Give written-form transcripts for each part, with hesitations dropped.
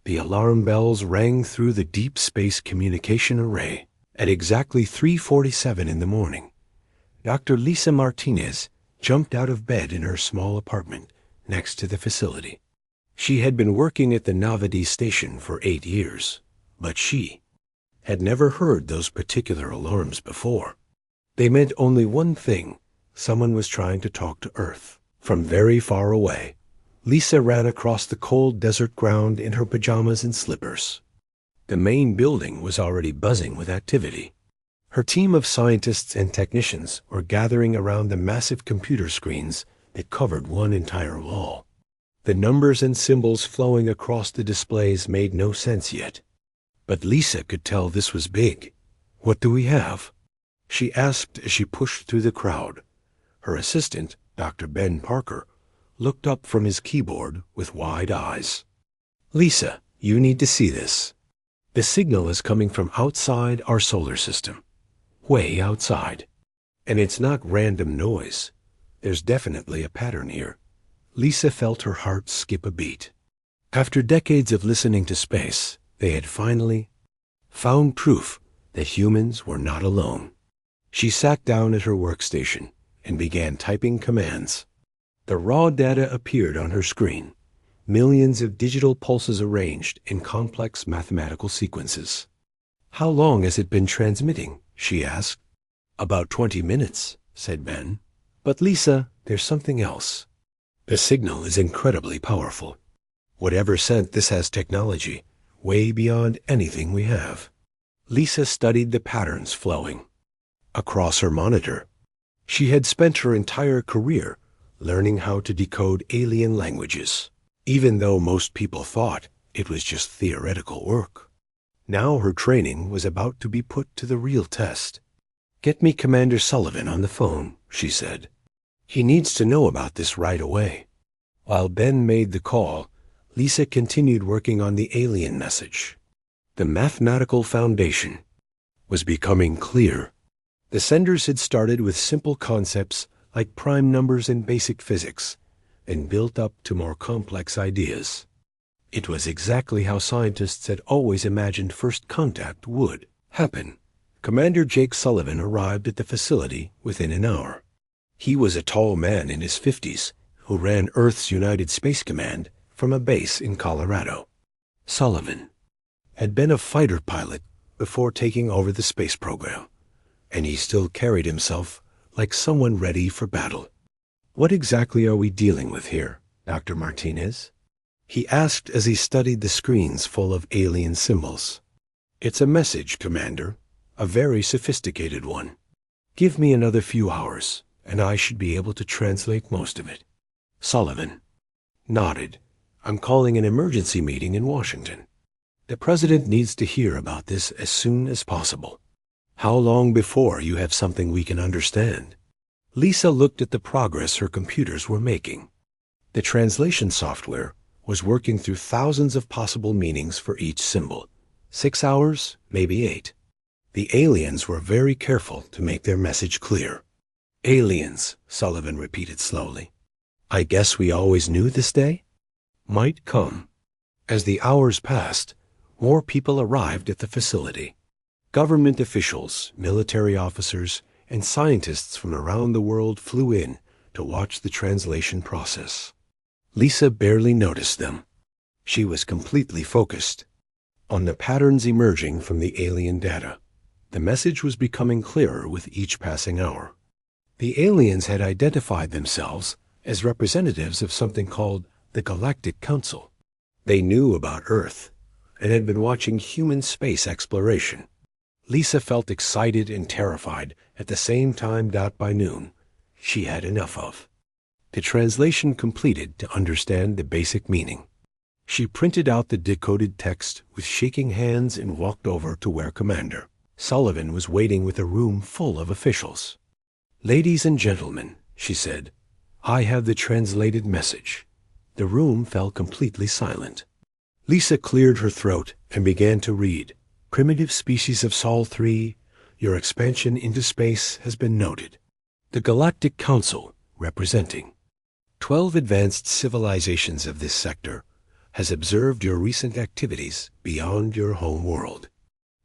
The alarm bells rang through the deep space communication array. At exactly 3:47 in the morning, Dr. Lisa Martinez jumped out of bed in her small apartment next to the facility. She had been working at the Navadi station for 8 years, but she had never heard those particular alarms before. They meant only one thing: someone was trying to talk to Earth. From very far away, Lisa ran across the cold desert ground in her pajamas and slippers. The main building was already buzzing with activity. Her team of scientists and technicians were gathering around the massive computer screens that covered one entire wall. The numbers and symbols flowing across the displays made no sense yet. But Lisa could tell this was big. "What do we have?" she asked as she pushed through the crowd. Her assistant, Dr. Ben Parker, looked up from his keyboard with wide eyes. "Lisa, you need to see this. The signal is coming from outside our solar system. Way outside. And it's not random noise. There's definitely a pattern here." Lisa felt her heart skip a beat. After decades of listening to space, they had finally found proof that humans were not alone. She sat down at her workstation and began typing commands. The raw data appeared on her screen, millions of digital pulses arranged in complex mathematical sequences. "How long has it been transmitting?" she asked. "About 20 minutes, said Ben. "But Lisa, there's something else. The signal is incredibly powerful. Whatever sent this has technology way beyond anything we have." Lisa studied the patterns flowing across her monitor. She had spent her entire career learning how to decode alien languages, even though most people thought it was just theoretical work. Now her training was about to be put to the real test. "Get me Commander Sullivan on the phone," she said. "He needs to know about this right away." While Ben made the call, Lisa continued working on the alien message. The mathematical foundation was becoming clear. The senders had started with simple concepts like prime numbers and basic physics, and built up to more complex ideas. It was exactly how scientists had always imagined first contact would happen. Commander Jake Sullivan arrived at the facility within an hour. He was a tall man in his 50s who ran Earth's United Space Command from a base in Colorado. Sullivan had been a fighter pilot before taking over the space program, and he still carried himself like someone ready for battle. "What exactly are we dealing with here, Dr. Martinez?" he asked as he studied the screens full of alien symbols. "It's a message, Commander, a very sophisticated one. Give me another few hours, and I should be able to translate most of it." Sullivan nodded. "I'm calling an emergency meeting in Washington. The President needs to hear about this as soon as possible." "How long before you have something we can understand?" Lisa looked at the progress her computers were making. The translation software was working through thousands of possible meanings for each symbol. 6 hours, maybe 8. The aliens were very careful to make their message clear. "Aliens," Sullivan repeated slowly. "I guess we always knew this day might come." As the hours passed, more people arrived at the facility. Government officials, military officers, and scientists from around the world flew in to watch the translation process. Lisa barely noticed them. She was completely focused on the patterns emerging from the alien data. The message was becoming clearer with each passing hour. The aliens had identified themselves as representatives of something called the Galactic Council. They knew about Earth and had been watching human space exploration. Lisa felt excited and terrified at the same time. By noon, she had enough of the translation completed to understand the basic meaning. She printed out the decoded text with shaking hands and walked over to where Commander Sullivan was waiting with a room full of officials. "Ladies and gentlemen," she said, "I have the translated message." The room fell completely silent. Lisa cleared her throat and began to read. "Primitive species of Sol 3, your expansion into space has been noted. The Galactic Council, representing 12 advanced civilizations of this sector, has observed your recent activities beyond your home world.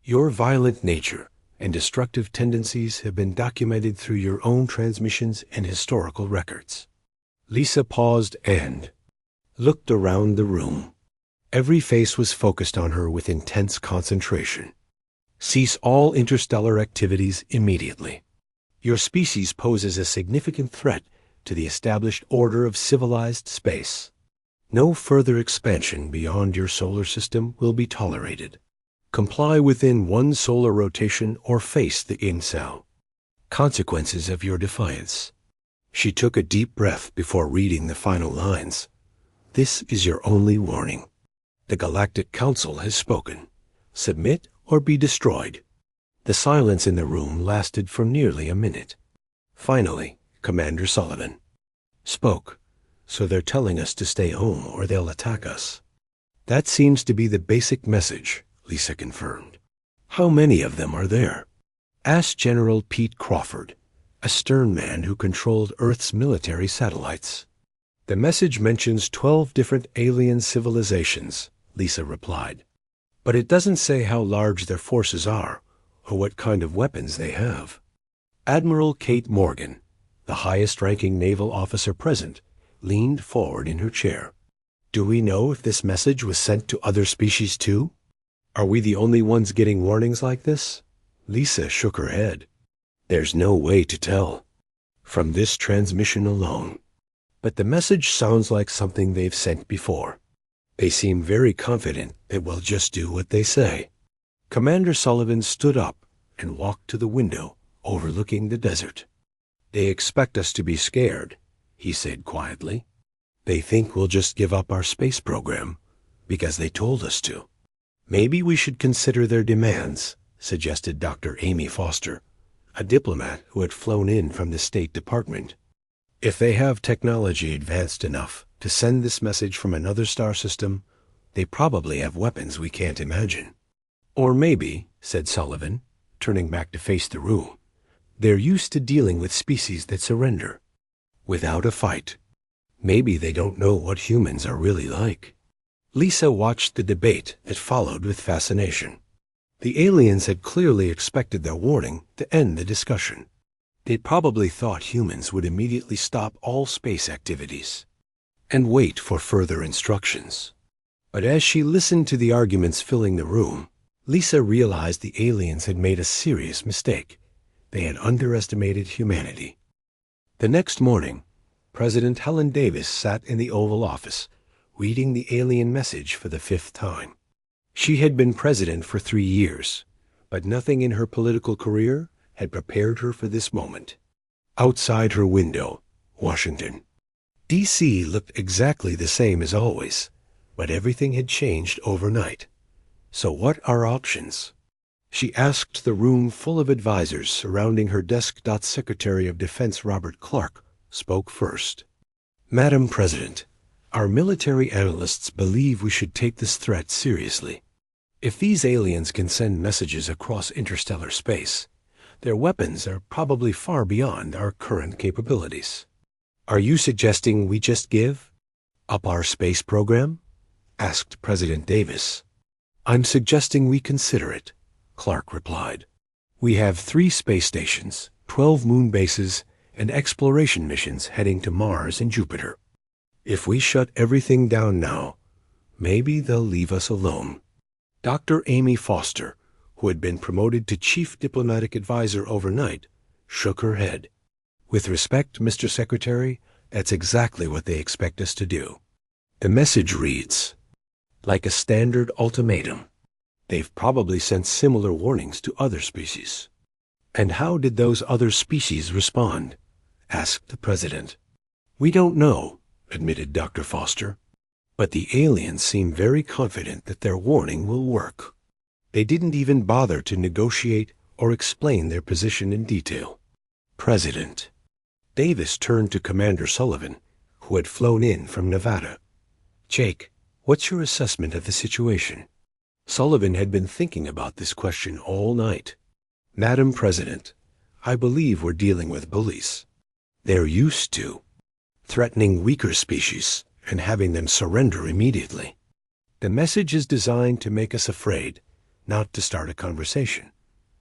Your violent nature and destructive tendencies have been documented through your own transmissions and historical records. Lisa paused and looked around the room. Every face was focused on her with intense concentration. Cease all interstellar activities immediately. Your species poses a significant threat to the established order of civilized space. No further expansion beyond your solar system will be tolerated. Comply within one solar rotation or face the incel. Consequences of your defiance. She took a deep breath before reading the final lines. This is your only warning. The Galactic Council has spoken. Submit or be destroyed. The silence in the room lasted for nearly a minute. Finally, Commander Sullivan spoke. So they're telling us to stay home or they'll attack us. That seems to be the basic message, Lisa confirmed. How many of them are there? Asked General Pete Crawford, a stern man who controlled Earth's military satellites. The message mentions 12 different alien civilizations, Lisa replied. But it doesn't say how large their forces are or what kind of weapons they have. Admiral Kate Morgan, the highest-ranking naval officer present, leaned forward in her chair. Do we know if this message was sent to other species too? Are we the only ones getting warnings like this? Lisa shook her head. There's no way to tell from this transmission alone. But the message sounds like something they've sent before. They seem very confident that we'll just do what they say. Commander Sullivan stood up and walked to the window overlooking the desert. They expect us to be scared, he said quietly. They think we'll just give up our space program because they told us to. Maybe we should consider their demands, suggested Dr. Amy Foster, a diplomat who had flown in from the State Department. If they have technology advanced enough to send this message from another star system, they probably have weapons we can't imagine. Or maybe, said Sullivan, turning back to face the room, they're used to dealing with species that surrender without a fight. Maybe they don't know what humans are really like. Lisa watched the debate that followed with fascination. The aliens had clearly expected their warning to end the discussion. They'd probably thought humans would immediately stop all space activities and wait for further instructions. But as she listened to the arguments filling the room, Lisa realized the aliens had made a serious mistake. They had underestimated humanity. The next morning, President Helen Davis sat in the Oval Office, reading the alien message for the 5th time. She had been president for 3 years, but nothing in her political career had prepared her for this moment. Outside her window, Washington, D.C. looked exactly the same as always, but everything had changed overnight. So what are options? She asked the room full of advisors surrounding her desk. Secretary of Defense Robert Clark spoke first. Madam President, our military analysts believe we should take this threat seriously. If these aliens can send messages across interstellar space, their weapons are probably far beyond our current capabilities. Are you suggesting we just give up our space program? Asked President Davis. I'm suggesting we consider it, Clark replied. We have 3 space stations, 12 moon bases, and exploration missions heading to Mars and Jupiter. If we shut everything down now, maybe they'll leave us alone. Dr. Amy Foster, who had been promoted to Chief Diplomatic Advisor overnight, shook her head. With respect, Mr. Secretary, that's exactly what they expect us to do. The message reads, like a standard ultimatum. They've probably sent similar warnings to other species. And how did those other species respond? Asked the President. We don't know, admitted Dr. Foster. But the aliens seem very confident that their warning will work. They didn't even bother to negotiate or explain their position in detail. President. Davis turned to Commander Sullivan, who had flown in from Nevada. Jake, what's your assessment of the situation? Sullivan had been thinking about this question all night. Madam President, I believe we're dealing with bullies. They're used to threatening weaker species and having them surrender immediately. The message is designed to make us afraid, not to start a conversation.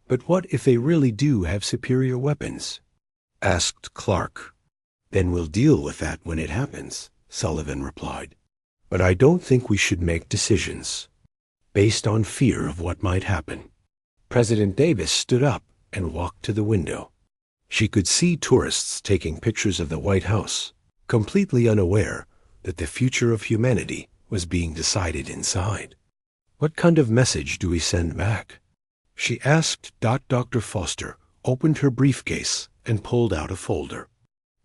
But what if they really do have superior weapons? Asked Clark. Then we'll deal with that when it happens, Sullivan replied. But I don't think we should make decisions based on fear of what might happen. President Davis stood up and walked to the window. She could see tourists taking pictures of the White House, completely unaware that the future of humanity was being decided inside. What kind of message do we send back? She asked. Dr. Foster opened her briefcase and pulled out a folder.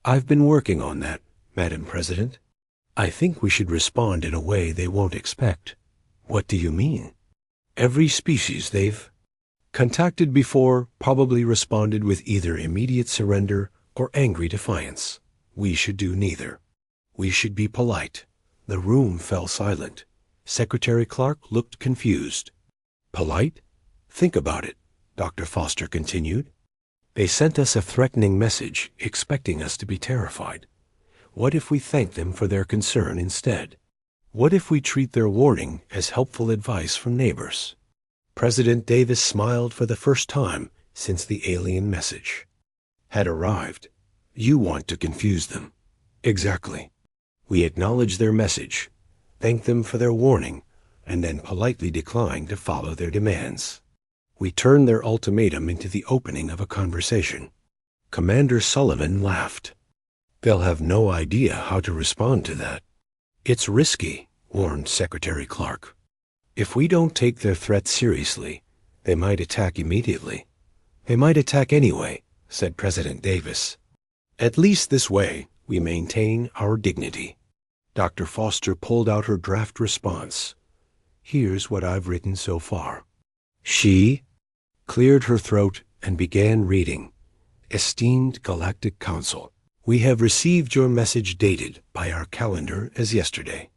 I've been working on that, Madam President. I think we should respond in a way they won't expect. What do you mean? Every species they've contacted before probably responded with either immediate surrender or angry defiance. We should do neither. We should be polite. The room fell silent. Secretary Clark looked confused. Polite? Think about it, Dr. Foster continued. They sent us a threatening message, expecting us to be terrified. What if we thank them for their concern instead? What if we treat their warning as helpful advice from neighbors? President Davis smiled for the first time since the alien message had arrived. You want to confuse them. Exactly. We acknowledge their message, thank them for their warning, and then politely decline to follow their demands. We turn their ultimatum into the opening of a conversation. Commander Sullivan laughed. They'll have no idea how to respond to that. It's risky, warned Secretary Clark. If we don't take their threat seriously, they might attack immediately. They might attack anyway, said President Davis. At least this way, we maintain our dignity. Dr. Foster pulled out her draft response. Here's what I've written so far. She cleared her throat and began reading. Esteemed Galactic Council, we have received your message dated by our calendar as yesterday.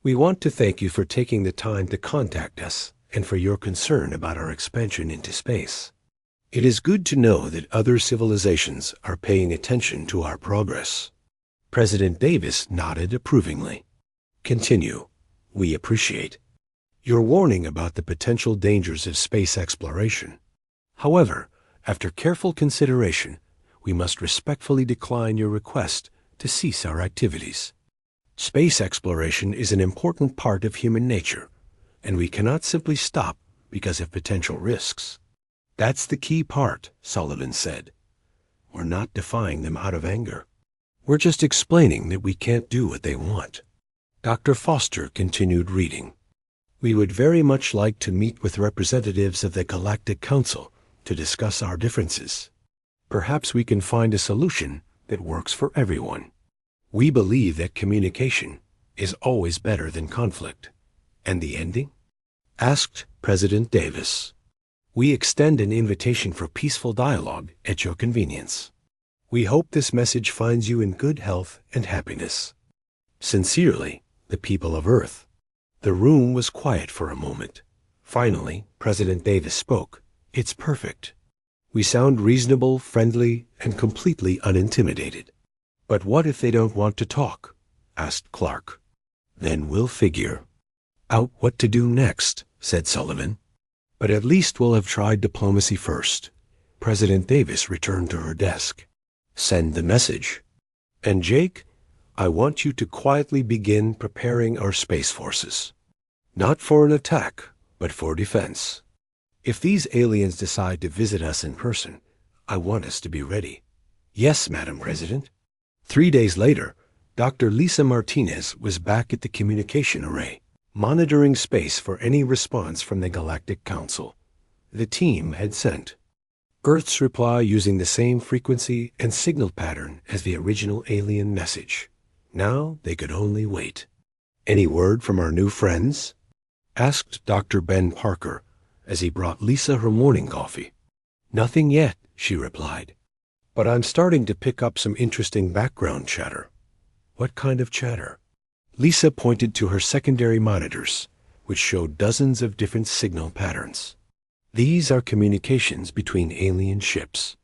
We want to thank you for taking the time to contact us and for your concern about our expansion into space. It is good to know that other civilizations are paying attention to our progress. President Davis nodded approvingly. Continue. We appreciate your warning about the potential dangers of space exploration. However, after careful consideration, we must respectfully decline your request to cease our activities. Space exploration is an important part of human nature, and we cannot simply stop because of potential risks. That's the key part, Sullivan said. We're not defying them out of anger. We're just explaining that we can't do what they want. Dr. Foster continued reading. We would very much like to meet with representatives of the Galactic Council to discuss our differences. Perhaps we can find a solution that works for everyone. We believe that communication is always better than conflict. And the ending? Asked President Davis. We extend an invitation for peaceful dialogue at your convenience. We hope this message finds you in good health and happiness. Sincerely, the people of Earth. The room was quiet for a moment. Finally, President Davis spoke. It's perfect. We sound reasonable, friendly, and completely unintimidated. But what if they don't want to talk? Asked Clark. Then we'll figure out what to do next, said Sullivan. But at least we'll have tried diplomacy first. President Davis returned to her desk. Send the message. And Jake, I want you to quietly begin preparing our space forces. Not for an attack, but for defense. If these aliens decide to visit us in person, I want us to be ready. Yes, Madam President. 3 days later, Dr. Lisa Martinez was back at the communication array, monitoring space for any response from the Galactic Council. The team had sent Earth's reply using the same frequency and signal pattern as the original alien message. Now they could only wait. Any word from our new friends? Asked Dr. Ben Parker as he brought Lisa her morning coffee. Nothing yet, she replied. But I'm starting to pick up some interesting background chatter. What kind of chatter? Lisa pointed to her secondary monitors, which showed dozens of different signal patterns. These are communications between alien ships.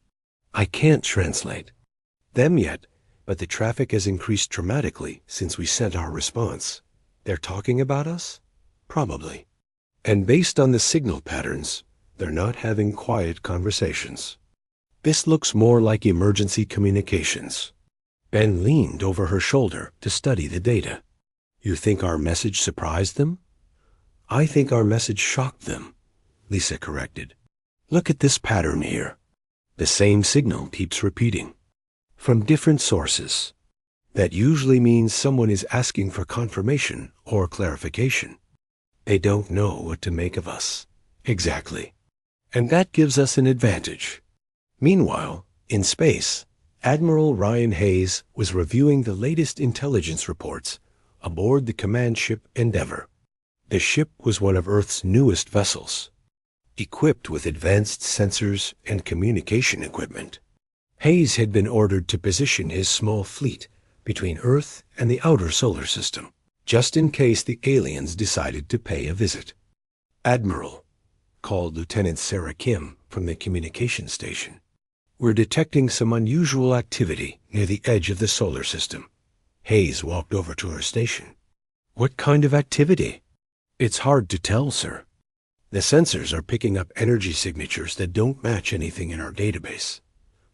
I can't translate them yet, but the traffic has increased dramatically since we sent our response. They're talking about us? Probably. And based on the signal patterns, they're not having quiet conversations. This looks more like emergency communications. Ben leaned over her shoulder to study the data. You think our message surprised them? I think our message shocked them, Lisa corrected. Look at this pattern here. The same signal keeps repeating. From different sources. That usually means someone is asking for confirmation or clarification. They don't know what to make of us. Exactly. And that gives us an advantage. Meanwhile, in space, Admiral Ryan Hayes was reviewing the latest intelligence reports aboard the command ship Endeavour. The ship was one of Earth's newest vessels, equipped with advanced sensors and communication equipment. Hayes had been ordered to position his small fleet between Earth and the outer solar system, just in case the aliens decided to pay a visit. Admiral, called Lieutenant Sarah Kim from the communication station, we're detecting some unusual activity near the edge of the solar system. Hayes walked over to her station. What kind of activity? It's hard to tell, sir. The sensors are picking up energy signatures that don't match anything in our database.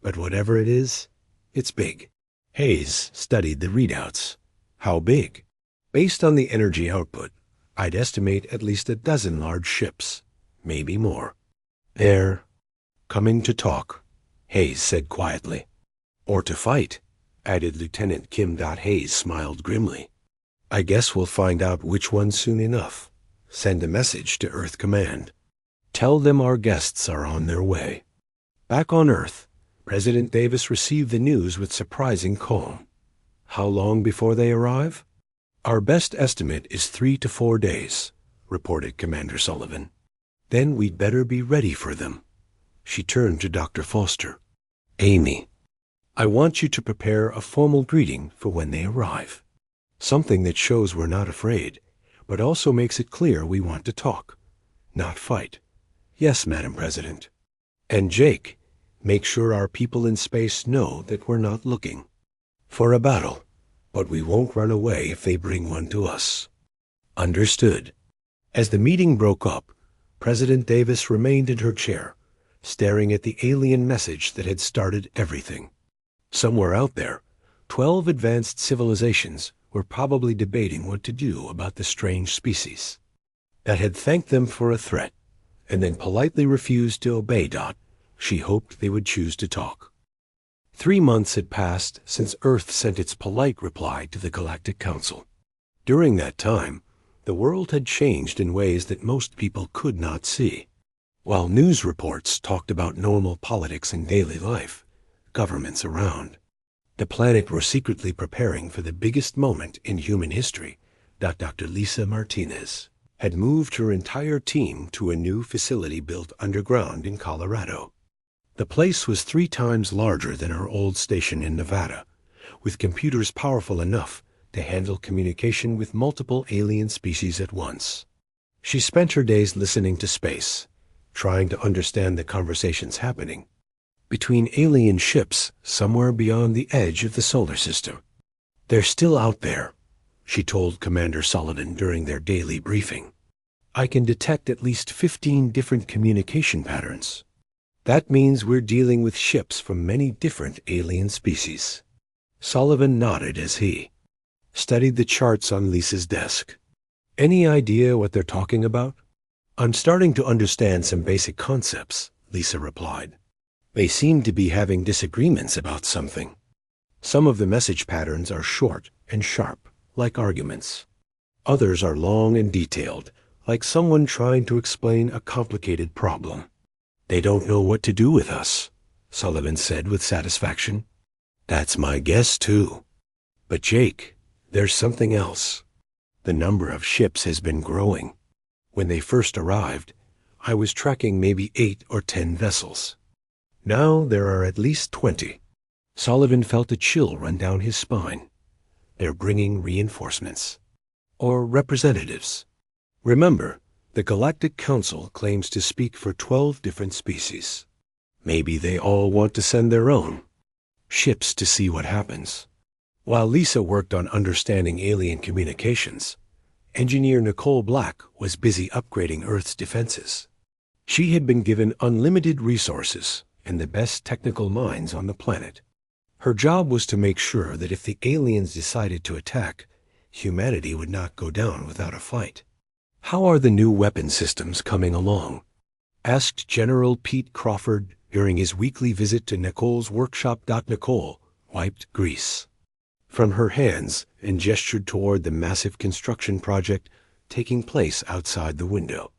But whatever it is, it's big. Hayes studied the readouts. How big? Based on the energy output, I'd estimate at least a dozen large ships, maybe more. They're coming to talk, Hayes said quietly. Or to fight, added Lieutenant Kim. Hayes smiled grimly. I guess we'll find out which one soon enough. Send a message to Earth Command. Tell them our guests are on their way. Back on Earth, President Davis received the news with surprising calm. How long before they arrive? Our best estimate is 3 to 4 days, reported Commander Sullivan. Then we'd better be ready for them. She turned to Dr. Foster. Amy, I want you to prepare a formal greeting for when they arrive. Something that shows we're not afraid, but also makes it clear we want to talk, not fight. Yes, Madam President. And Jake, make sure our people in space know that we're not looking for a battle, but we won't run away if they bring one to us. Understood. As the meeting broke up, President Davis remained in her chair, staring at the alien message that had started everything. Somewhere out there, 12 advanced civilizations were probably debating what to do about the strange species that had thanked them for a threat and then politely refused to obey. She hoped they would choose to talk. 3 months had passed since Earth sent its polite reply to the Galactic Council. During that time, the world had changed in ways that most people could not see. While news reports talked about normal politics and daily life, governments around, the planet were secretly preparing for the biggest moment in human history. Dr. Lisa Martinez had moved her entire team to a new facility built underground in Colorado. The place was 3 times larger than her old station in Nevada, with computers powerful enough to handle communication with multiple alien species at once. She spent her days listening to space, trying to understand the conversations happening between alien ships somewhere beyond the edge of the solar system. They're still out there, she told Commander Sullivan during their daily briefing. I can detect at least 15 different communication patterns. That means we're dealing with ships from many different alien species. Sullivan nodded as he studied the charts on Lisa's desk. Any idea what they're talking about? I'm starting to understand some basic concepts, Lisa replied. They seem to be having disagreements about something. Some of the message patterns are short and sharp, like arguments. Others are long and detailed, like someone trying to explain a complicated problem. They don't know what to do with us, Sullivan said with satisfaction. That's my guess, too. But Jake, there's something else. The number of ships has been growing. When they first arrived, I was tracking maybe 8 or 10 vessels. Now there are at least 20. Sullivan felt a chill run down his spine. They're bringing reinforcements. Or representatives. Remember, the Galactic Council claims to speak for 12 different species. Maybe they all want to send their own ships to see what happens. While Lisa worked on understanding alien communications, Engineer Nicole Black was busy upgrading Earth's defenses. She had been given unlimited resources and the best technical minds on the planet. Her job was to make sure that if the aliens decided to attack, humanity would not go down without a fight. "How are the new weapon systems coming along?" asked General Pete Crawford during his weekly visit to Nicole's workshop. Nicole wiped grease from her hands and gestured toward the massive construction project taking place outside the window.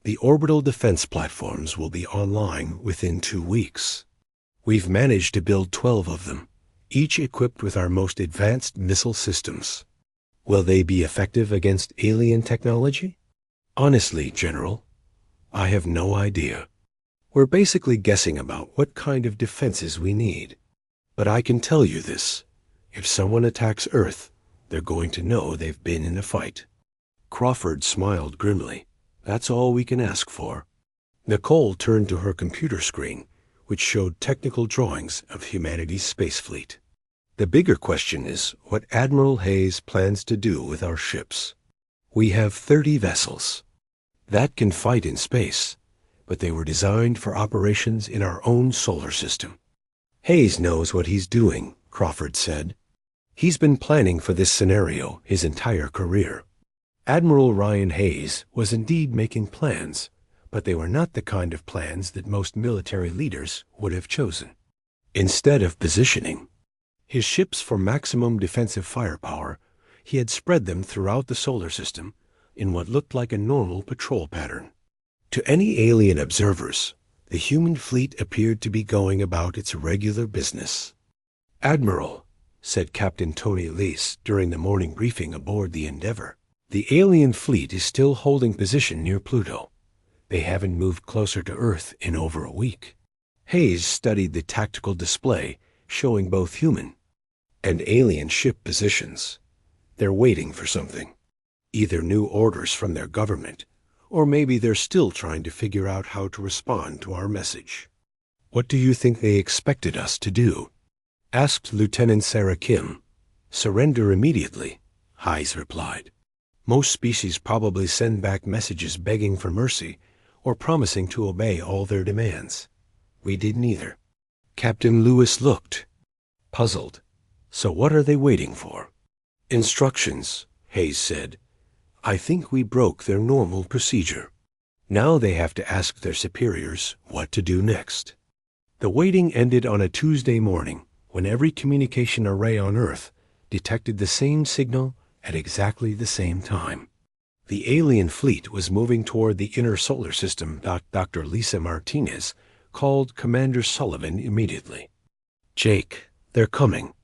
"The orbital defense platforms will be online within 2 weeks. We've managed to build 12 of them, each equipped with our most advanced missile systems. Will they be effective against alien technology?" "Honestly, General, I have no idea. We're basically guessing about what kind of defenses we need. But I can tell you this. If someone attacks Earth, they're going to know they've been in a fight." Crawford smiled grimly. "That's all we can ask for." Nicole turned to her computer screen, which showed technical drawings of humanity's space fleet. "The bigger question is what Admiral Hayes plans to do with our ships. We have 30 vessels that can fight in space, but they were designed for operations in our own solar system." "Hayes knows what he's doing," Crawford said. "He's been planning for this scenario his entire career." Admiral Ryan Hayes was indeed making plans, but they were not the kind of plans that most military leaders would have chosen. Instead of positioning his ships for maximum defensive firepower, he had spread them throughout the solar system in what looked like a normal patrol pattern. To any alien observers, the human fleet appeared to be going about its regular business. "Admiral," said Captain Tony Lease during the morning briefing aboard the Endeavour, "the alien fleet is still holding position near Pluto. They haven't moved closer to Earth in over a week." Hayes studied the tactical display showing both human and alien ship positions. "They're waiting for something. Either new orders from their government, or maybe they're still trying to figure out how to respond to our message." "What do you think they expected us to do?" asked Lieutenant Sarah Kim. "Surrender immediately," Hayes replied. "Most species probably send back messages begging for mercy or promising to obey all their demands. We did neither." Captain Lewis looked puzzled. "So what are they waiting for?" "Instructions," Hayes said. "I think we broke their normal procedure. Now they have to ask their superiors what to do next." The waiting ended on a Tuesday morning when every communication array on Earth detected the same signal at exactly the same time. The alien fleet was moving toward the inner solar system. Dr. Lisa Martinez called Commander Sullivan immediately. "Jake, they're coming.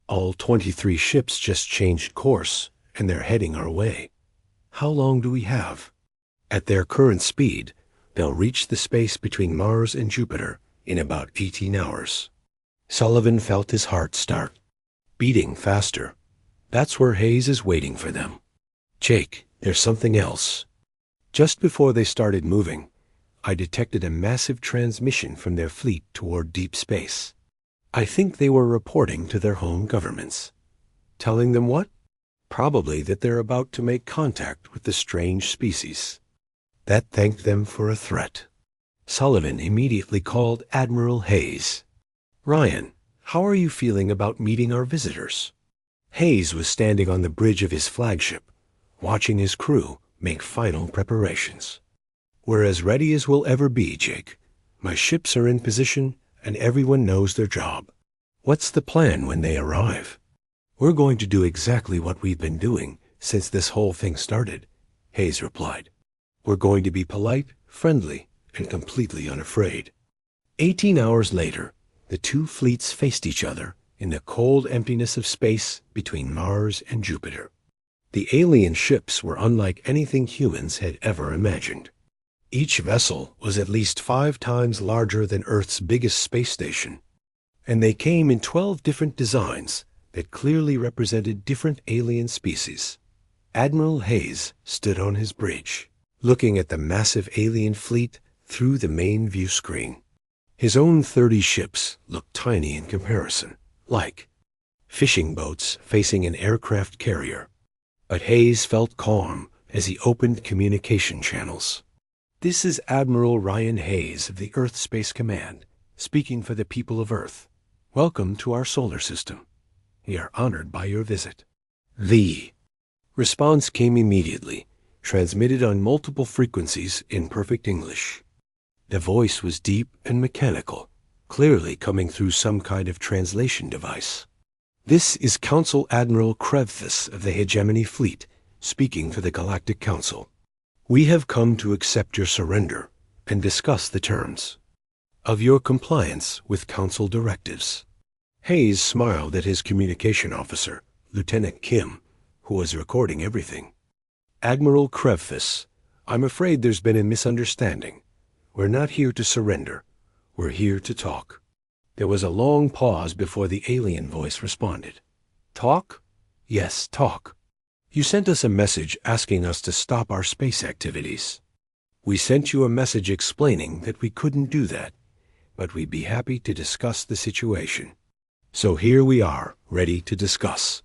All 23 ships just changed course, and they're heading our way. How long do we have? At their current speed, they'll reach the space between Mars and Jupiter in about 18 hours. Sullivan felt his heart start beating faster. That's where Hayes is waiting for them. "Jake, there's something else." Just before they started moving, I detected a massive transmission from their fleet toward deep space. I think they were reporting to their home governments. Telling them what? Probably that they're about to make contact with the strange species. That thanked them for a threat. Sullivan immediately called Admiral Hayes. "Ryan, how are you feeling about meeting our visitors?" Hayes was standing on the bridge of his flagship, watching his crew make final preparations. "We're as ready as we'll ever be, Jake. My ships are in position, and everyone knows their job." "What's the plan when they arrive?" "We're going to do exactly what we've been doing since this whole thing started," Hayes replied. "We're going to be polite, friendly, and completely unafraid." 18 hours later, the two fleets faced each other in the cold emptiness of space between Mars and Jupiter. The alien ships were unlike anything humans had ever imagined. Each vessel was at least 5 times larger than Earth's biggest space station, and they came in 12 different designs that clearly represented different alien species. Admiral Hayes stood on his bridge, looking at the massive alien fleet through the main view screen. His own 30 ships looked tiny in comparison, like fishing boats facing an aircraft carrier. But Hayes felt calm as he opened communication channels. "This is Admiral Ryan Hayes of the Earth Space Command, speaking for the people of Earth. Welcome to our solar system. We are honored by your visit." The response came immediately, transmitted on multiple frequencies in perfect English. The voice was deep and mechanical, clearly coming through some kind of translation device. "This is Council Admiral Krevthis of the Hegemony Fleet, speaking for the Galactic Council. We have come to accept your surrender and discuss the terms of your compliance with Council directives." Hayes smiled at his communication officer, Lieutenant Kim, who was recording everything. "Admiral Krevthis, I'm afraid there's been a misunderstanding. We're not here to surrender. We're here to talk." There was a long pause before the alien voice responded. "Talk? Yes, talk. You sent us a message asking us to stop our space activities. We sent you a message explaining that we couldn't do that, but we'd be happy to discuss the situation. So here we are, ready to discuss."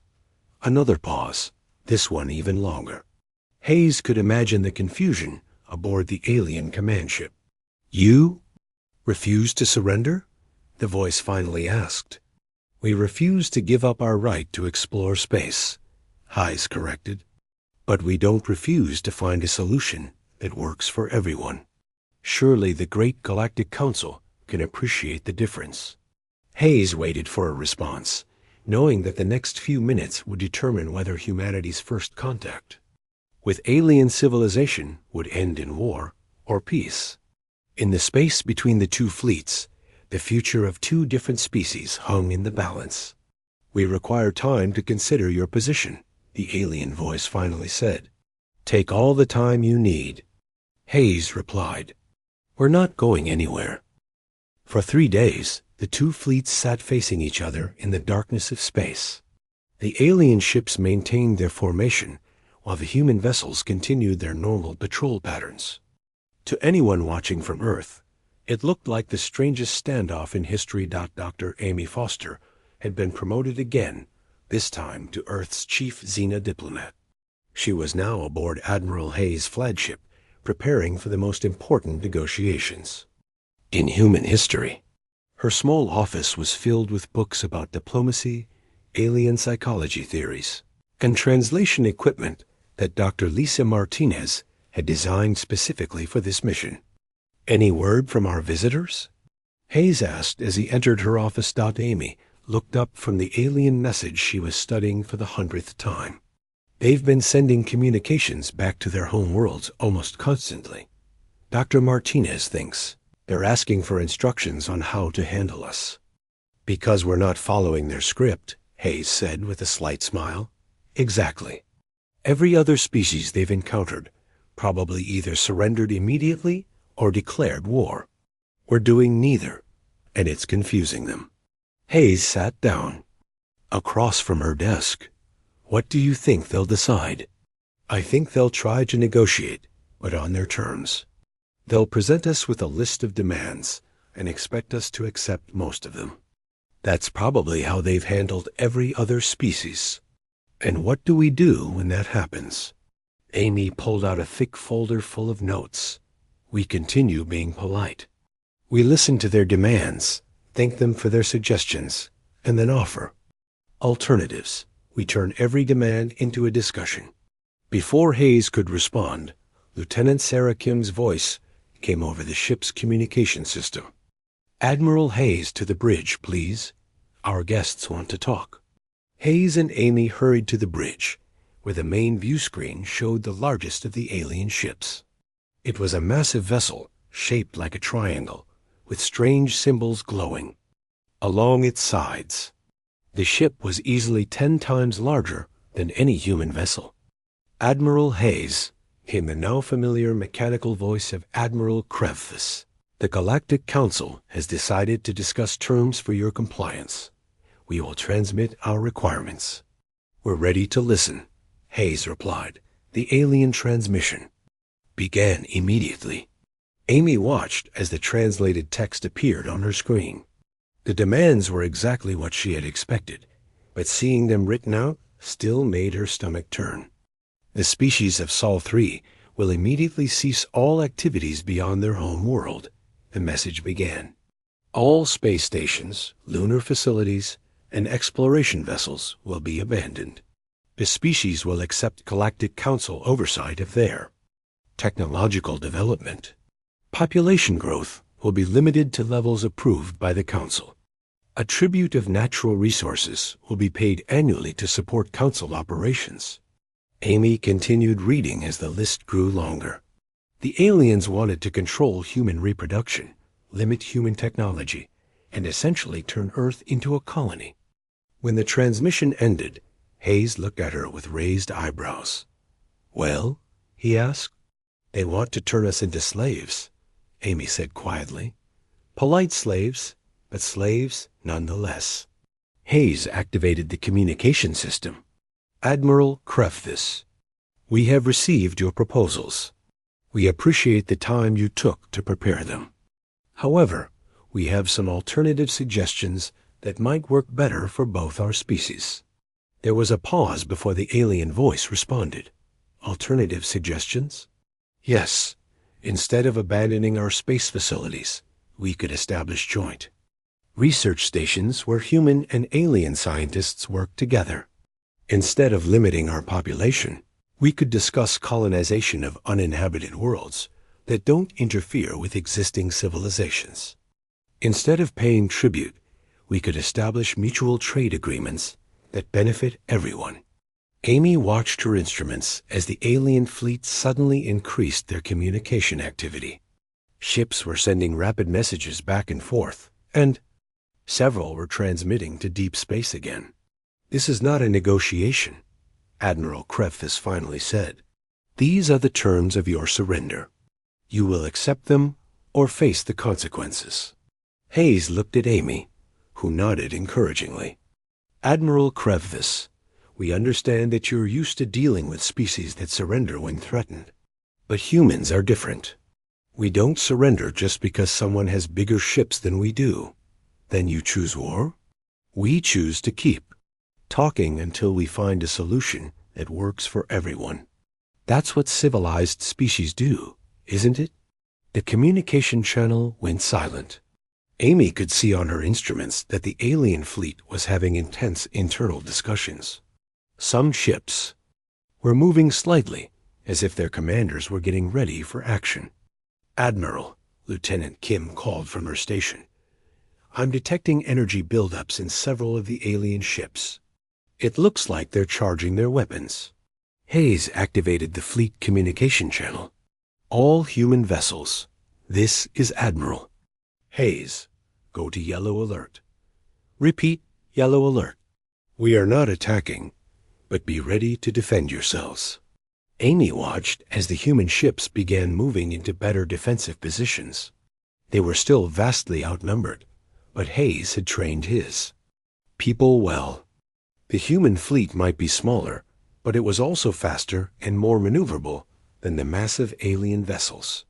Another pause, this one even longer. Hayes could imagine the confusion aboard the alien command ship. "You refuse to surrender?" the voice finally asked. "We refuse to give up our right to explore space," Hayes corrected. "But we don't refuse to find a solution that works for everyone. Surely the great Galactic Council can appreciate the difference." Hayes waited for a response, knowing that the next few minutes would determine whether humanity's first contact with alien civilization would end in war or peace. In the space between the two fleets, the future of two different species hung in the balance. "We require time to consider your position," the alien voice finally said. "Take all the time you need." Hayes replied, "We're not going anywhere." For 3 days, the two fleets sat facing each other in the darkness of space. The alien ships maintained their formation, while the human vessels continued their normal patrol patterns. To anyone watching from Earth, it looked like the strangest standoff in history. Dr. Amy Foster had been promoted again, this time to Earth's chief Xena diplomat. She was now aboard Admiral Hayes' flagship, preparing for the most important negotiations in human history. Her small office was filled with books about diplomacy, alien psychology theories, and translation equipment that Dr. Lisa Martinez had designed specifically for this mission. "Any word from our visitors?" Hayes asked as he entered her office. Amy looked up from the alien message she was studying for the 100th time. "They've been sending communications back to their home worlds almost constantly. Dr. Martinez thinks they're asking for instructions on how to handle us." "Because we're not following their script," Hayes said with a slight smile. "Exactly. Every other species they've encountered probably either surrendered immediately or declared war. We're doing neither, and it's confusing them." Hayes sat down. Across from her desk. "What do you think they'll decide?" "I think they'll try to negotiate, but on their terms. They'll present us with a list of demands and expect us to accept most of them. That's probably how they've handled every other species." "And what do we do when that happens?" Amy pulled out a thick folder full of notes. "We continue being polite. We listen to their demands, thank them for their suggestions, and then offer alternatives. We turn every demand into a discussion." Before Hayes could respond, Lieutenant Sarah Kim's voice came over the ship's communication system. "Admiral Hayes to the bridge, please. Our guests want to talk." Hayes and Amy hurried to the bridge, where the main view screen showed the largest of the alien ships. It was a massive vessel, shaped like a triangle, with strange symbols glowing along its sides. The ship was easily 10 times larger than any human vessel. "Admiral Hayes," came the now familiar mechanical voice of Admiral Krevthis. "The Galactic Council has decided to discuss terms for your compliance. We will transmit our requirements." "We're ready to listen," Hayes replied. The alien transmission began immediately. Amy watched as the translated text appeared on her screen. The demands were exactly what she had expected, but seeing them written out still made her stomach turn. The species of Sol 3 will immediately cease all activities beyond their home world, the message began. All space stations, lunar facilities, and exploration vessels will be abandoned. The species will accept Galactic Council oversight of their technological development. Population growth will be limited to levels approved by the Council. A tribute of natural resources will be paid annually to support Council operations. Amy continued reading as the list grew longer. The aliens wanted to control human reproduction, limit human technology, and essentially turn Earth into a colony. When the transmission ended, Hayes looked at her with raised eyebrows. "Well?" he asked. "They want to turn us into slaves," Amy said quietly. "Polite slaves, but slaves nonetheless." Hayes activated the communication system. "Admiral Krefvis, we have received your proposals. We appreciate the time you took to prepare them. However, we have some alternative suggestions that might work better for both our species." There was a pause before the alien voice responded. "Alternative suggestions?" "Yes. Instead of abandoning our space facilities, we could establish joint research stations where human and alien scientists work together. Instead of limiting our population, we could discuss colonization of uninhabited worlds that don't interfere with existing civilizations. Instead of paying tribute, we could establish mutual trade agreements that benefit everyone." Amy watched her instruments as the alien fleet suddenly increased their communication activity. Ships were sending rapid messages back and forth, and several were transmitting to deep space again. "This is not a negotiation," Admiral Krefvis finally said. "These are the terms of your surrender. You will accept them or face the consequences." Hayes looked at Amy, who nodded encouragingly. "Admiral Krefvis, we understand that you're used to dealing with species that surrender when threatened. But humans are different. We don't surrender just because someone has bigger ships than we do. Then you choose war? We choose to keep talking until we find a solution that works for everyone. That's what civilized species do, isn't it?" The communication channel went silent. Amy could see on her instruments that the alien fleet was having intense internal discussions. Some ships were moving slightly, as if their commanders were getting ready for action. "Admiral," Lieutenant Kim called from her station, "I'm detecting energy buildups in several of the alien ships. It looks like they're charging their weapons." Hayes activated the fleet communication channel. "All human vessels. This is Admiral. Hayes, go to yellow alert. Repeat, yellow alert. We are not attacking, but be ready to defend yourselves." Amy watched as the human ships began moving into better defensive positions. They were still vastly outnumbered, but Hayes had trained his people well. The human fleet might be smaller, but it was also faster and more maneuverable than the massive alien vessels.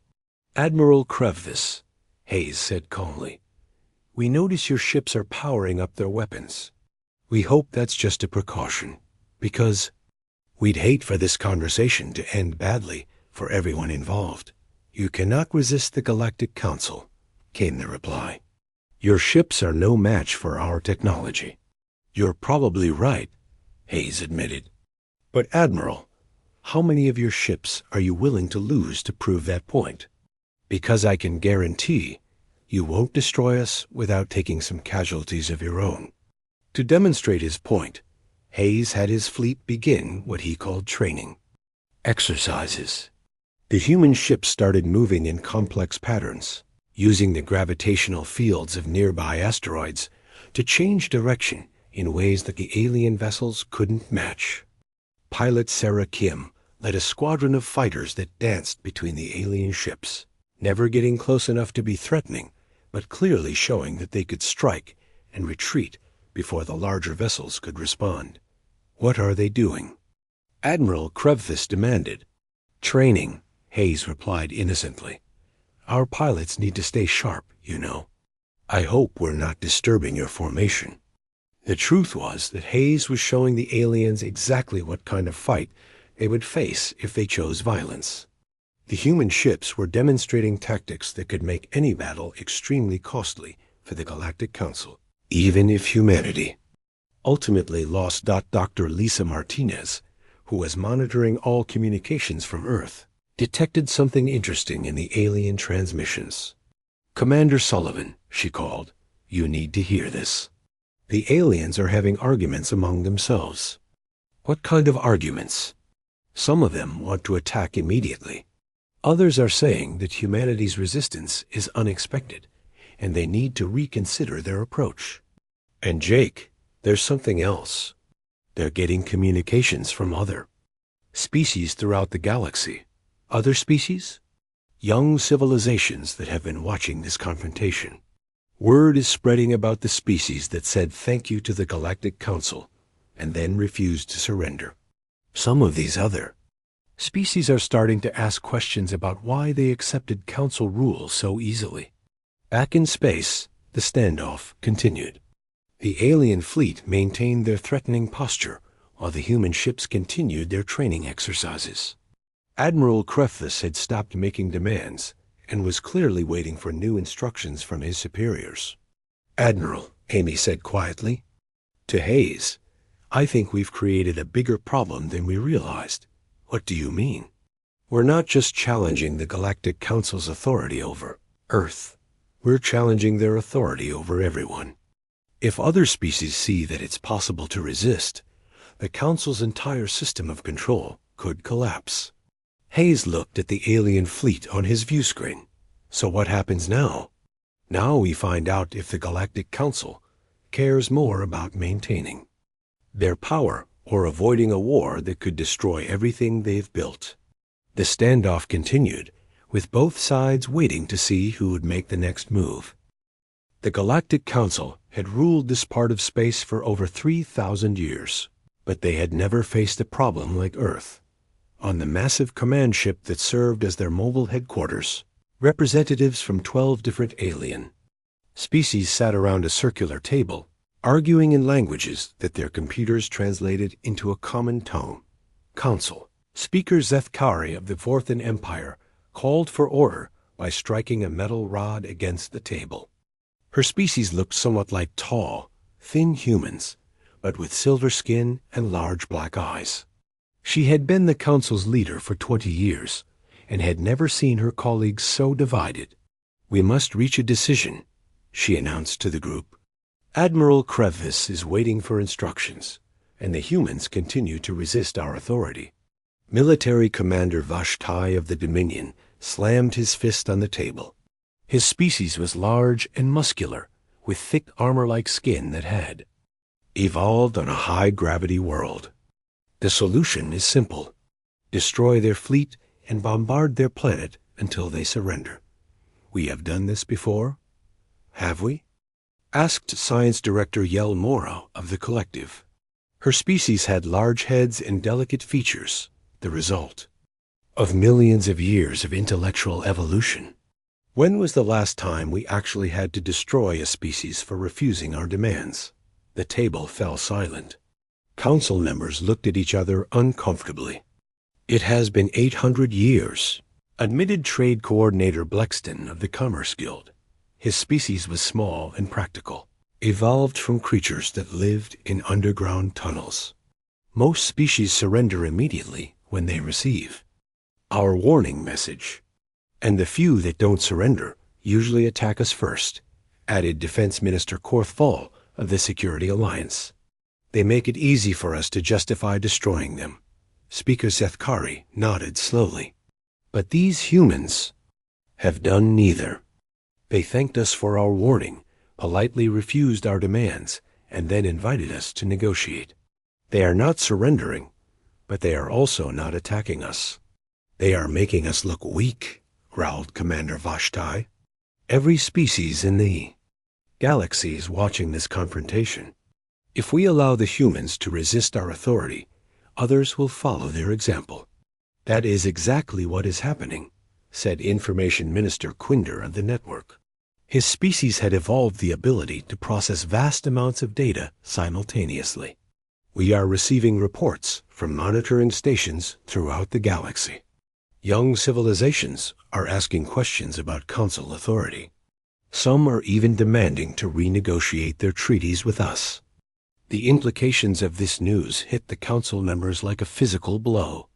"Admiral Krefvis," Hayes said calmly, "we notice your ships are powering up their weapons. We hope that's just a precaution, because we'd hate for this conversation to end badly for everyone involved." "You cannot resist the Galactic Council," came the reply. "Your ships are no match for our technology." "You're probably right," Hayes admitted. "But Admiral, how many of your ships are you willing to lose to prove that point? Because I can guarantee you won't destroy us without taking some casualties of your own." To demonstrate his point, Hayes had his fleet begin what he called training exercises. The human ships started moving in complex patterns, using the gravitational fields of nearby asteroids to change direction in ways that the alien vessels couldn't match. Pilot Sarah Kim led a squadron of fighters that danced between the alien ships, never getting close enough to be threatening, but clearly showing that they could strike and retreat before the larger vessels could respond. "What are they doing?" Admiral Krefvis demanded. "Training," Hayes replied innocently. "Our pilots need to stay sharp, you know. I hope we're not disturbing your formation." The truth was that Hayes was showing the aliens exactly what kind of fight they would face if they chose violence. The human ships were demonstrating tactics that could make any battle extremely costly for the Galactic Council, even if humanity ultimately lost. Dr. Lisa Martinez, who was monitoring all communications from Earth, detected something interesting in the alien transmissions. "Commander Sullivan," she called, "you need to hear this. The aliens are having arguments among themselves." "What kind of arguments?" "Some of them want to attack immediately. Others are saying that humanity's resistance is unexpected, and they need to reconsider their approach. And Jake, there's something else. They're getting communications from other species throughout the galaxy." "Other species?" "Young civilizations that have been watching this confrontation. Word is spreading about the species that said thank you to the Galactic Council and then refused to surrender. Some of these other species are starting to ask questions about why they accepted Council rule so easily." Back in space, the standoff continued. The alien fleet maintained their threatening posture while the human ships continued their training exercises. Admiral Krefthus had stopped making demands and was clearly waiting for new instructions from his superiors. "Admiral," Amy said quietly to Hayes, "I think we've created a bigger problem than we realized." "What do you mean?" "We're not just challenging the Galactic Council's authority over Earth. We're challenging their authority over everyone. If other species see that it's possible to resist, the Council's entire system of control could collapse." Hayes looked at the alien fleet on his view screen. "So what happens now?" "Now we find out if the Galactic Council cares more about maintaining their power or avoiding a war that could destroy everything they've built." The standoff continued, with both sides waiting to see who would make the next move. The Galactic Council had ruled this part of space for over 3,000 years, but they had never faced a problem like Earth. On the massive command ship that served as their mobile headquarters, representatives from 12 different alien species sat around a circular table, arguing in languages that their computers translated into a common tone. Council Speaker Zethkari of the Fourthen Empire called for order by striking a metal rod against the table. Her species looked somewhat like tall, thin humans, but with silver skin and large black eyes. She had been the Council's leader for 20 years and had never seen her colleagues so divided. "We must reach a decision," she announced to the group. "Admiral Krefthus is waiting for instructions, and the humans continue to resist our authority." Military Commander Vashtai of the Dominion slammed his fist on the table. His species was large and muscular, with thick armor-like skin that had evolved on a high-gravity world. "The solution is simple. Destroy their fleet and bombard their planet until they surrender." "We have done this before, have we?" asked Science Director Yel Mora of the Collective. Her species had large heads and delicate features, the result of millions of years of intellectual evolution. "When was the last time we actually had to destroy a species for refusing our demands?" The table fell silent. Council members looked at each other uncomfortably. "It has been 800 years, admitted Trade Coordinator Blexton of the Commerce Guild. His species was small and practical, evolved from creatures that lived in underground tunnels. Most species surrender immediately when they receive our warning message, and the few that don't surrender usually attack us first," added Defense Minister Korthfall of the Security Alliance. "They make it easy for us to justify destroying them." Speaker Zethkari nodded slowly. "But these humans have done neither. They thanked us for our warning, politely refused our demands, and then invited us to negotiate. They are not surrendering, but they are also not attacking us." "They are making us look weak," growled Commander Vashtai. "Every species in the galaxy is watching this confrontation. If we allow the humans to resist our authority, others will follow their example." "That is exactly what is happening," said Information Minister Quinder of the network. His species had evolved the ability to process vast amounts of data simultaneously. We are receiving reports from monitoring stations throughout the galaxy. Young civilizations are asking questions about Council authority. Some are even demanding to renegotiate their treaties with us. The implications of this news hit the Council members like a physical blow.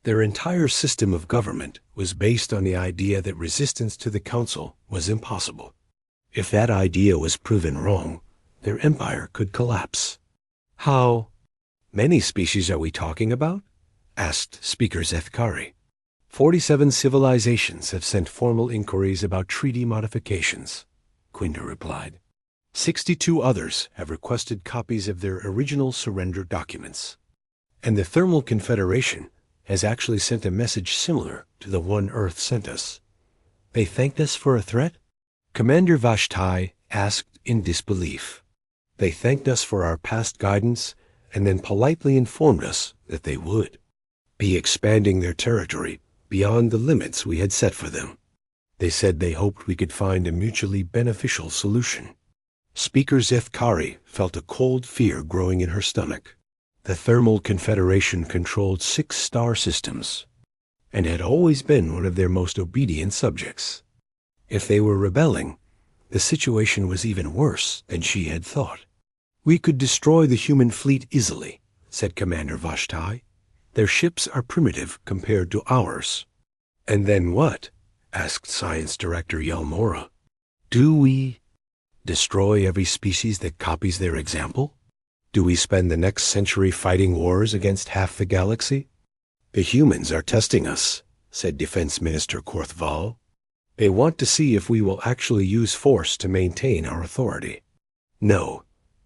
Their entire system of government was based on the idea that resistance to the Council was impossible. If that idea was proven wrong, their empire could collapse. How many species are we talking about? Asked Speaker Zethkari. 47 civilizations have sent formal inquiries about treaty modifications, Quinder replied. 62 others have requested copies of their original surrender documents. And the Thermal Confederation has actually sent a message similar to the one Earth sent us. They thanked us for a threat? Commander Vashtai asked in disbelief. They thanked us for our past guidance and then politely informed us that they would be expanding their territory beyond the limits we had set for them. They said they hoped we could find a mutually beneficial solution. Speaker Zethkari felt a cold fear growing in her stomach. The Thermal Confederation controlled 6 star systems and had always been one of their most obedient subjects. If they were rebelling, the situation was even worse than she had thought. We could destroy the human fleet easily, said Commander Vashtai. Their ships are primitive compared to ours. And then what? Asked Science Director Yalmora. Do we destroy every species that copies their example? Do we spend the next century fighting wars against half the galaxy? The humans are testing us, said Defense Minister Korthval. They want to see if we will actually use force to maintain our authority. No,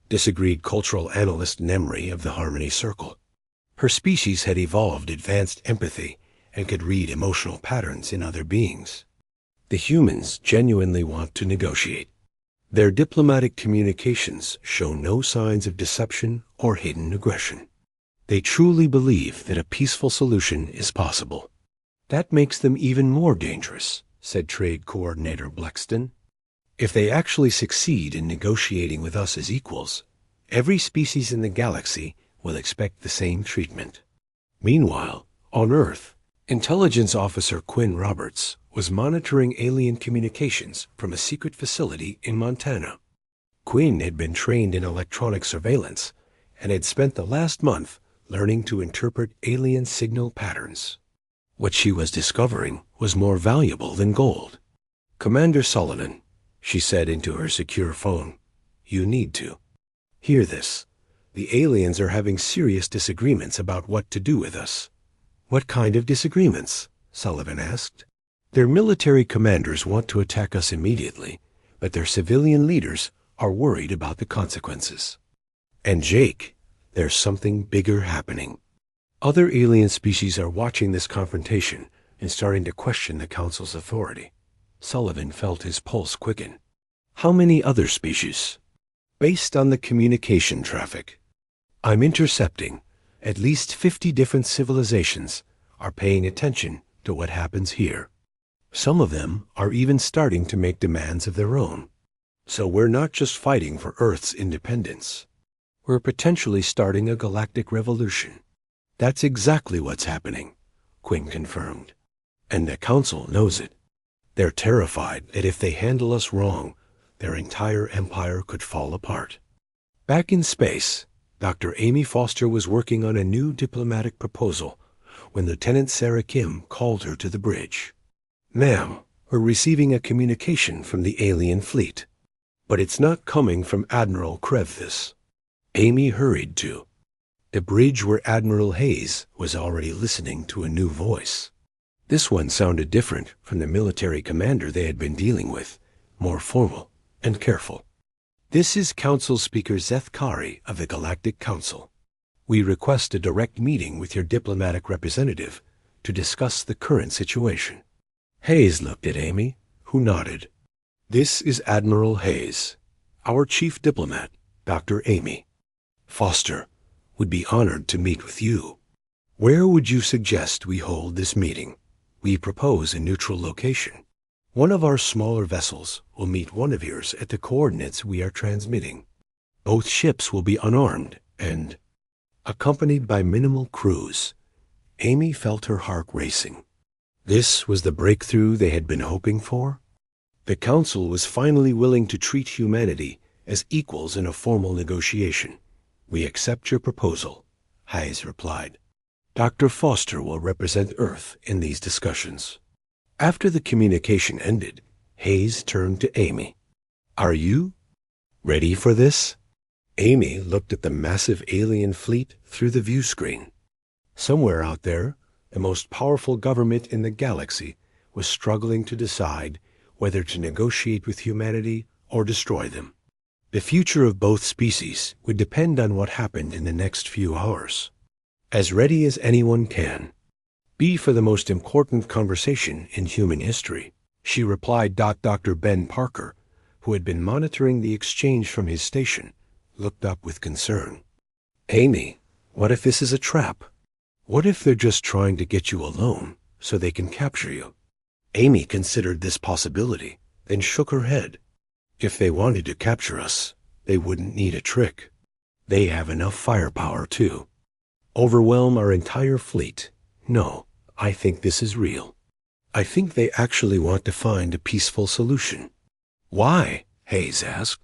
disagreed cultural analyst Nemri of the Harmony Circle. Her species had evolved advanced empathy and could read emotional patterns in other beings. The humans genuinely want to negotiate. Their diplomatic communications show no signs of deception or hidden aggression. They truly believe that a peaceful solution is possible. That makes them even more dangerous, said Trade Coordinator Blexton. If they actually succeed in negotiating with us as equals, every species in the galaxy will expect the same treatment. Meanwhile, on Earth, Intelligence Officer Quinn Roberts was monitoring alien communications from a secret facility in Montana. Quinn had been trained in electronic surveillance and had spent the last month learning to interpret alien signal patterns. What she was discovering was more valuable than gold. Commander Sullivan, she said into her secure phone, you need to hear this. The aliens are having serious disagreements about what to do with us. What kind of disagreements? Sullivan asked. Their military commanders want to attack us immediately, but their civilian leaders are worried about the consequences. And Jake, there's something bigger happening. Other alien species are watching this confrontation and starting to question the Council's authority. Sullivan felt his pulse quicken. How many other species? Based on the communication traffic I'm intercepting, at least 50 different civilizations are paying attention to what happens here. Some of them are even starting to make demands of their own. So we're not just fighting for Earth's independence. We're potentially starting a galactic revolution. That's exactly what's happening, Quinn confirmed. And the Council knows it. They're terrified that if they handle us wrong, their entire empire could fall apart. Back in space, Dr. Amy Foster was working on a new diplomatic proposal when Lieutenant Sarah Kim called her to the bridge. Ma'am, we're receiving a communication from the alien fleet, but it's not coming from Admiral Krevthis. Amy hurried to the bridge where Admiral Hayes was already listening to a new voice. This one sounded different from the military commander they had been dealing with, more formal and careful. This is Council Speaker Zethkari of the Galactic Council. We request a direct meeting with your diplomatic representative to discuss the current situation. Hayes looked at Amy, who nodded. This is Admiral Hayes, our chief diplomat, Dr. Amy. Foster would be honored to meet with you. Where would you suggest we hold this meeting? We propose a neutral location. One of our smaller vessels will meet one of yours at the coordinates we are transmitting. Both ships will be unarmed and accompanied by minimal crews. Amy felt her heart racing. This was the breakthrough they had been hoping for? The Council was finally willing to treat humanity as equals in a formal negotiation. "We accept your proposal," Hayes replied. "Dr. Foster will represent Earth in these discussions." After the communication ended, Hayes turned to Amy. "Are you ready for this?" Amy looked at the massive alien fleet through the view screen. Somewhere out there, the most powerful government in the galaxy was struggling to decide whether to negotiate with humanity or destroy them. The future of both species would depend on what happened in the next few hours. "As ready as anyone can. Be for the most important conversation in human history," she replied. Dr. Ben Parker, who had been monitoring the exchange from his station, looked up with concern. "Amy, what if this is a trap? What if they're just trying to get you alone so they can capture you?" Amy considered this possibility, then shook her head. "If they wanted to capture us, they wouldn't need a trick. They have enough firepower, too. Overwhelm our entire fleet. No, I think this is real. I think they actually want to find a peaceful solution." "Why?" Hayes asked.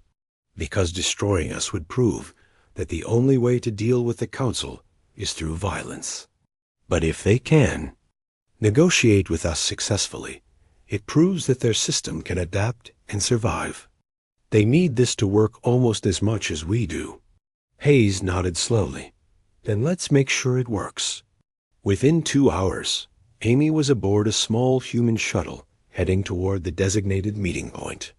"Because destroying us would prove that the only way to deal with the Council is through violence. But if they can negotiate with us successfully, it proves that their system can adapt and survive. They need this to work almost as much as we do." Hayes nodded slowly. "Then let's make sure it works." Within 2 hours, Amy was aboard a small human shuttle heading toward the designated meeting point.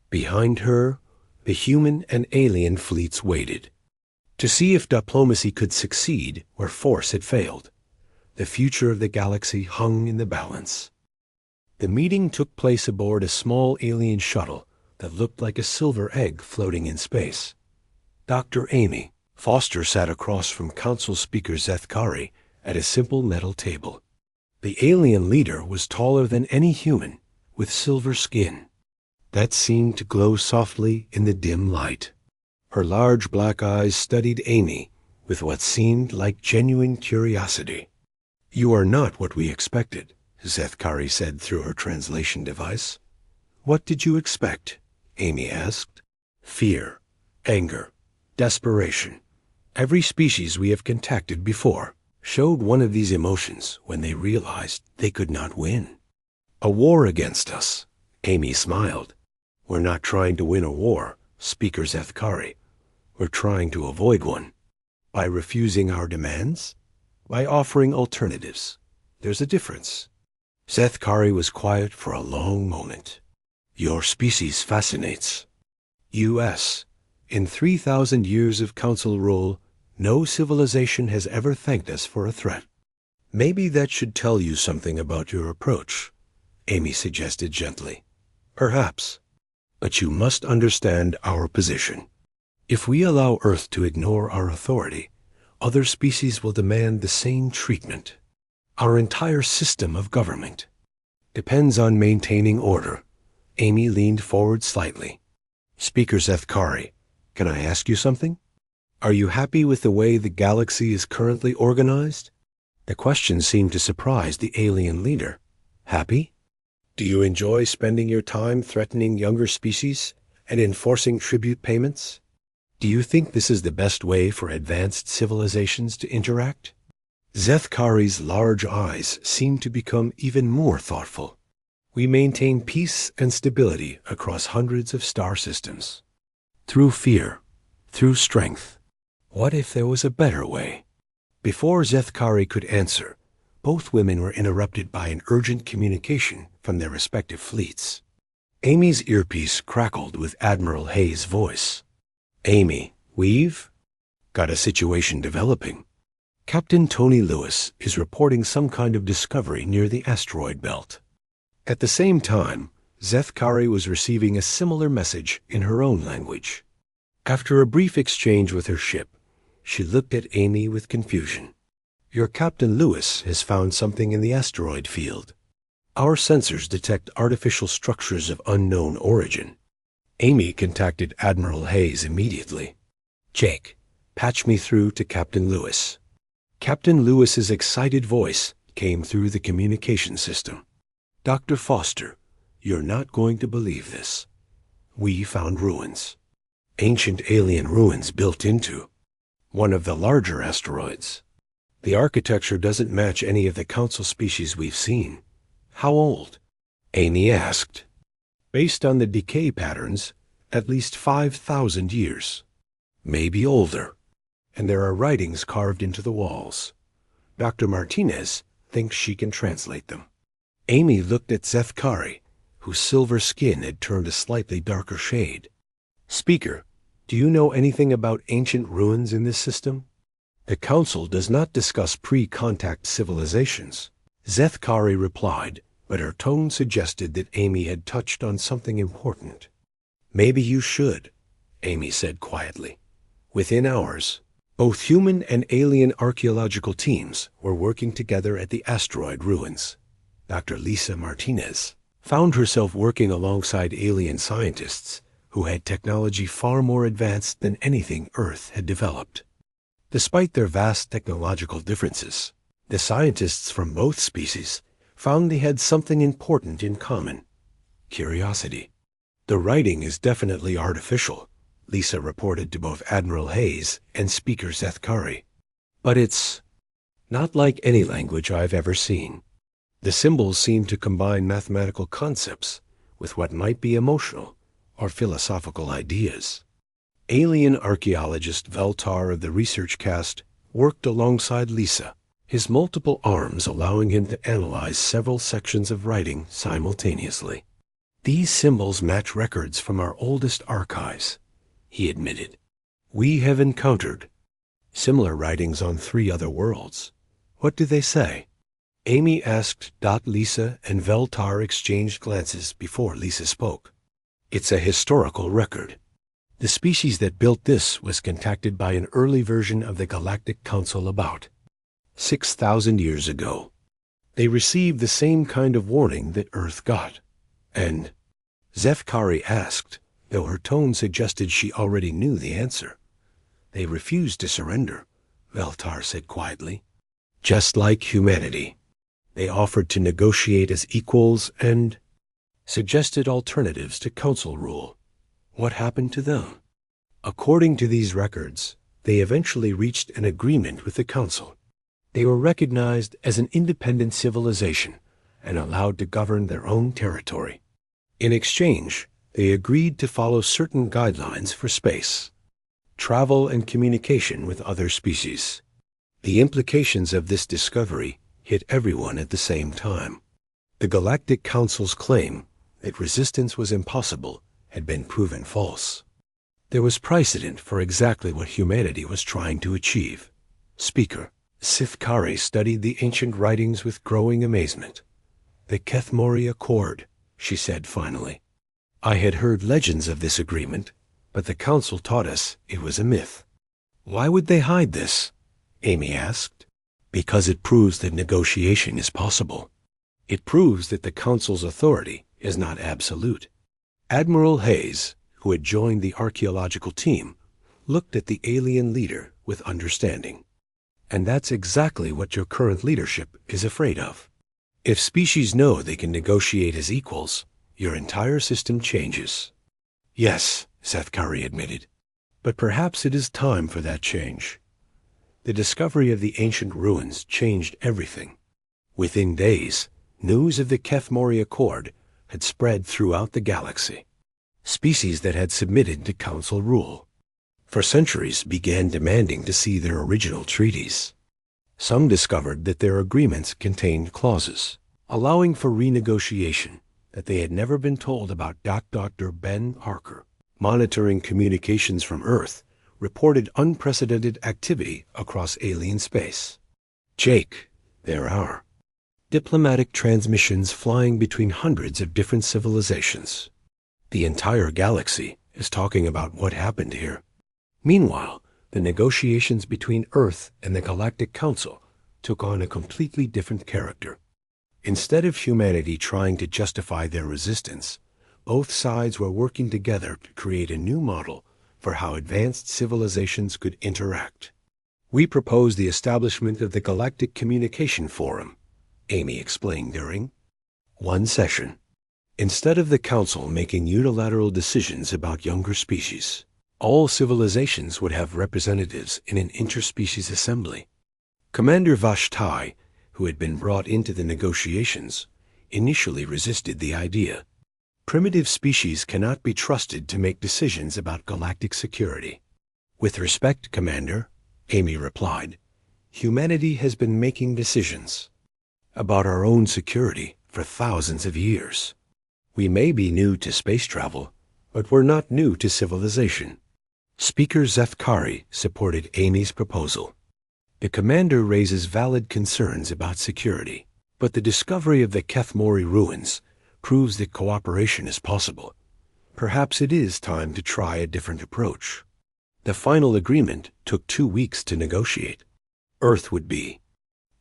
Behind her, the human and alien fleets waited to see if diplomacy could succeed where force had failed. The future of the galaxy hung in the balance. The meeting took place aboard a small alien shuttle that looked like a silver egg floating in space. Dr. Amy Foster sat across from Council Speaker Zethkari at a simple metal table. The alien leader was taller than any human, with silver skin that seemed to glow softly in the dim light. Her large black eyes studied Amy with what seemed like genuine curiosity. "You are not what we expected," Zethkari said through her translation device. "What did you expect?" Amy asked. "Fear, anger, desperation. Every species we have contacted before showed one of these emotions when they realized they could not win. A war against us." Amy smiled. "We're not trying to win a war, Speaker Zethkari. We're trying to avoid one. By refusing our demands? By offering alternatives. There's a difference." Zethkari was quiet for a long moment. "Your species fascinates. U.S. In 3,000 years of Council rule, no civilization has ever thanked us for a threat. Maybe that should tell you something about your approach," Amy suggested gently. "Perhaps. But you must understand our position. If we allow Earth to ignore our authority, other species will demand the same treatment. Our entire system of government depends on maintaining order." Amy leaned forward slightly. "Speaker Zethkari, can I ask you something? Are you happy with the way the galaxy is currently organized?" The question seemed to surprise the alien leader. "Happy? Do you enjoy spending your time threatening younger species and enforcing tribute payments? Do you think this is the best way for advanced civilizations to interact?" Zethkari's large eyes seemed to become even more thoughtful. "We maintain peace and stability across hundreds of star systems. Through fear, through strength. What if there was a better way?" Before Zethkari could answer, both women were interrupted by an urgent communication from their respective fleets. Amy's earpiece crackled with Admiral Hayes' voice. "Amy, we've got a situation developing. Captain Tony Lewis is reporting some kind of discovery near the asteroid belt." At the same time, Zethkari was receiving a similar message in her own language. After a brief exchange with her ship, she looked at Amy with confusion. "Your Captain Lewis has found something in the asteroid field. Our sensors detect artificial structures of unknown origin." Amy contacted Admiral Hayes immediately. "Jake, Patch me through to Captain Lewis." Captain Lewis's excited voice came through the communication system. "Dr. Foster, you're not going to believe this. We found ruins. Ancient alien ruins built into one of the larger asteroids. The architecture doesn't match any of the council species we've seen." "How old?" Amy asked. "Based on the decay patterns, at least 5,000 years. Maybe older. And there are writings carved into the walls. Dr. Martinez thinks she can translate them." Amy looked at Zethkari, whose silver skin had turned a slightly darker shade. "Speaker, do you know anything about ancient ruins in this system?" "The Council does not discuss pre-contact civilizations," Zethkari replied, but her tone suggested that Amy had touched on something important. "Maybe you should," Amy said quietly. Within hours, both human and alien archaeological teams were working together at the asteroid ruins. Dr. Lisa Martinez found herself working alongside alien scientists who had technology far more advanced than anything Earth had developed. Despite their vast technological differences, the scientists from both species found they had something important in common: curiosity. "The writing is definitely artificial," Lisa reported to both Admiral Hayes and Speaker Zethkari. "But it's not like any language I've ever seen. The symbols seem to combine mathematical concepts with what might be emotional or philosophical ideas." Alien archaeologist Veltar of the research cast worked alongside Lisa, his multiple arms allowing him to analyze several sections of writing simultaneously. "These symbols match records from our oldest archives," he admitted. "We have encountered similar writings on 3 other worlds. What do they say?" Amy asked. Lisa and Veltar exchanged glances before Lisa spoke. "It's a historical record. The species that built this was contacted by an early version of the Galactic Council about 6,000 years ago. They received the same kind of warning that Earth got. And," Zethkari asked, though her tone suggested she already knew the answer. "They refused to surrender," Veltar said quietly. "Just like humanity. They offered to negotiate as equals and suggested alternatives to council rule. What happened to them?" "According to these records, they eventually reached an agreement with the council. They were recognized as an independent civilization and allowed to govern their own territory. In exchange, they agreed to follow certain guidelines for space, travel, and communication with other species. The implications of this discovery hit everyone at the same time. The Galactic Council's claim that resistance was impossible had been proven false. There was precedent for exactly what humanity was trying to achieve." Speaker, Zethkari studied the ancient writings with growing amazement. "The Kethmori Accord," she said finally. "I had heard legends of this agreement, but the Council taught us it was a myth." "Why would they hide this?" Amy asked. "Because it proves that negotiation is possible. It proves that the Council's authority is not absolute." Admiral Hayes, who had joined the archaeological team, looked at the alien leader with understanding. "And that's exactly what your current leadership is afraid of. If species know they can negotiate as equals, your entire system changes." "Yes," Zethkari admitted. "But perhaps it is time for that change." The discovery of the ancient ruins changed everything. Within days, news of the Kethmori Accord had spread throughout the galaxy. Species that had submitted to council rule for centuries began demanding to see their original treaties. Some discovered that their agreements contained clauses allowing for renegotiation that they had never been told about. Dr. Ben Parker, monitoring communications from Earth, reported unprecedented activity across alien space. "Jake, there are diplomatic transmissions flying between hundreds of different civilizations. The entire galaxy is talking about what happened here." Meanwhile, the negotiations between Earth and the Galactic Council took on a completely different character. Instead of humanity trying to justify their resistance, both sides were working together to create a new model for how advanced civilizations could interact. We propose the establishment of the Galactic Communication Forum, Amy explained during one session. Instead of the Council making unilateral decisions about younger species, all civilizations would have representatives in an interspecies assembly. Commander Vashtai, who had been brought into the negotiations, initially resisted the idea. Primitive species cannot be trusted to make decisions about galactic security. With respect, Commander, Amy replied, humanity has been making decisions about our own security for thousands of years. We may be new to space travel, but we're not new to civilization. Speaker Zethkari supported Amy's proposal. The commander raises valid concerns about security, but the discovery of the Kethmori ruins proves that cooperation is possible. Perhaps it is time to try a different approach. The final agreement took 2 weeks to negotiate. Earth would be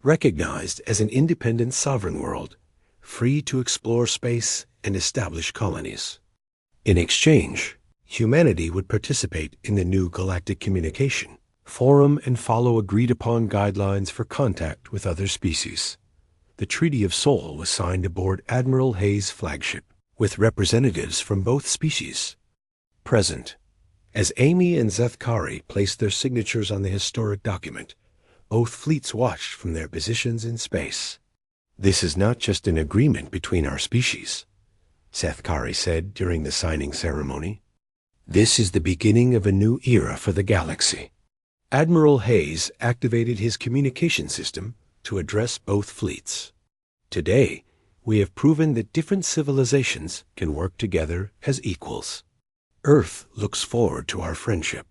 recognized as an independent sovereign world, free to explore space and establish colonies. In exchange, humanity would participate in the new Galactic Communication Forum and follow agreed-upon guidelines for contact with other species. The Treaty of Seoul was signed aboard Admiral Hayes' flagship, with representatives from both species present. As Amy and Zethkari placed their signatures on the historic document, both fleets watched from their positions in space. This is not just an agreement between our species, Zethkari said during the signing ceremony. This is the beginning of a new era for the galaxy. Admiral Hayes activated his communication system to address both fleets. Today, we have proven that different civilizations can work together as equals. Earth looks forward to our friendship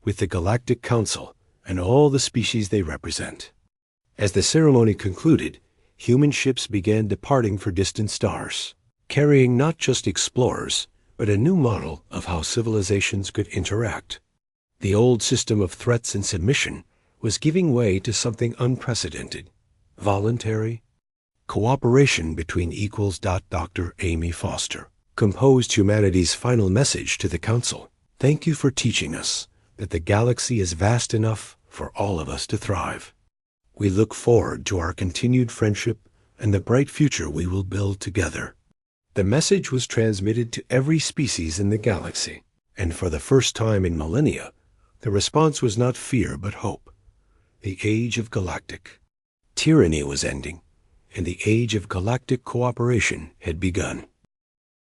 with the Galactic Council and all the species they represent. As the ceremony concluded, human ships began departing for distant stars, carrying not just explorers, but a new model of how civilizations could interact. The old system of threats and submission was giving way to something unprecedented, voluntary cooperation between equals. Dr. Amy Foster composed humanity's final message to the Council. Thank you for teaching us that the galaxy is vast enough for all of us to thrive. We look forward to our continued friendship and the bright future we will build together. The message was transmitted to every species in the galaxy, and for the first time in millennia, the response was not fear but hope. The age of galactic tyranny was ending, and the age of galactic cooperation had begun.